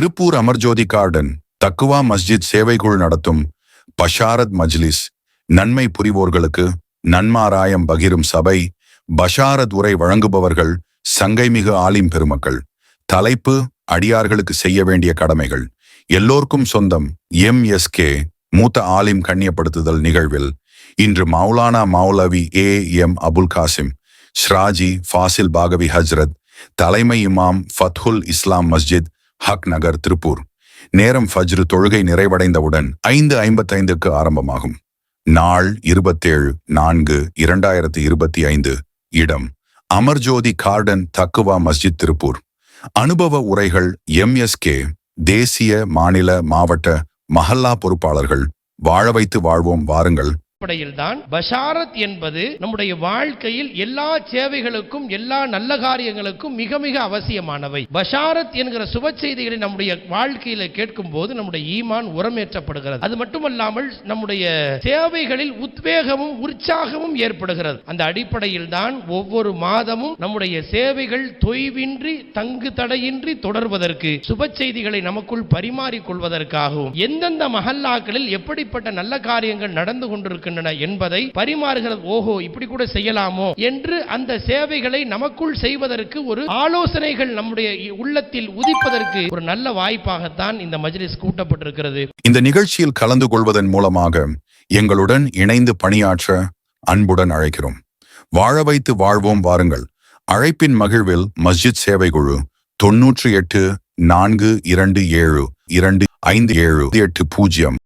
Tiruppur Amarjothi garden தக்குவா மஸ்ஜித் சேவைக்குழு நடத்தும் Basharat மஜ்லிஸ் நன்மை புரிவோர்களுக்கு நன்மாராயம் பகிரும் சபை. பஷாரத் உரை வழங்குபவர்கள் சங்கைமிகு ஆலிம் பெருமக்கள். தலைப்பு: அடியார்களுக்கு செய்ய வேண்டிய கடமைகள். எல்லோர்க்கும் சொந்தம் MSK மூத்த ஆலிம் கண்ணியப்படுத்துதல் நிகழ்வில் இன்று மௌலானா மௌலவி AM அபுல் காசிம் ஷ்ராஜி ஃபாசில் பாகவி ஹஜ்ரத் தலைமை இமாம் ஃபத்ஹுல் இஸ்லாம் மஸ்ஜித் ஹக் நகர் திருப்பூர். நேரம் ஃபஜ்ரு தொழுகை நிறைவடைந்தவுடன் 5:55க்கு ஆரம்பமாகும். நாள் 27/4/2025. இடம்: அமர்ஜோதி கார்டன் தக்குவா மஸ்ஜித் திருப்பூர். அனுபவ உரைகள் MSK தேசிய, மாநில, மாவட்ட, மஹல்லா பொறுப்பாளர்கள். வாழ வைத்து வாழ்வோம் வாருங்கள். அடிப்படையில்தான் பஷாரத் என்பது நம்முடைய வாழ்க்கையில் எல்லா சேவைகளுக்கும் எல்லா நல்ல காரியங்களுக்கும் மிக மிக அவசியமானவை. பஷாரத் என்கிற சுப செய்திகளை நம்முடைய வாழ்க்கையில கேட்கும் போது நம்முடைய ஈமான் உரமேற்றப்படுகிறது. அது மட்டுமல்லாமல் நம்முடைய சேவைகளில் உத்வேகமும் உற்சாகமும் ஏற்படுகிறது. அந்த அடிப்படையில் தான் ஒவ்வொரு மாதமும் நம்முடைய சேவைகள் தொய்வின்றி தங்கு தடையின்றி தொடர்வதற்கு சுப செய்திகளை நமக்குள் பரிமாறிக் கொள்வதற்காகவும் எந்தெந்த மஹல்லாக்களில் எப்படிப்பட்ட நல்ல காரியங்கள் நடந்து கொண்டிருக்க என்பதை பரிமாறுகிறது. ஓஹோ, இப்படி கூட செய்யலாமோ என்று அந்த சேவைகளை நமக்குள் செய்வதற்கு ஒரு ஆலோசனைகள் நம்முடைய உள்ளத்தில் உதிப்பதற்கு ஒரு நல்ல வாய்ப்பாகத்தான் இந்த மஜ்லிஸ் கூட்டப்பட்டிருக்கிறது. இந்த நிகழ்ச்சியில் கலந்து கொள்வதன் மூலமாக எங்களுடன் இணைந்து பணியாற்ற அன்புடன் அழைக்கிறோம். வாழ வைத்து வாழ்வோம் வாருங்கள். அழைப்பின் மகிழ்வில் மஸ்ஜித் சேவைக்குழு 98 427 257 8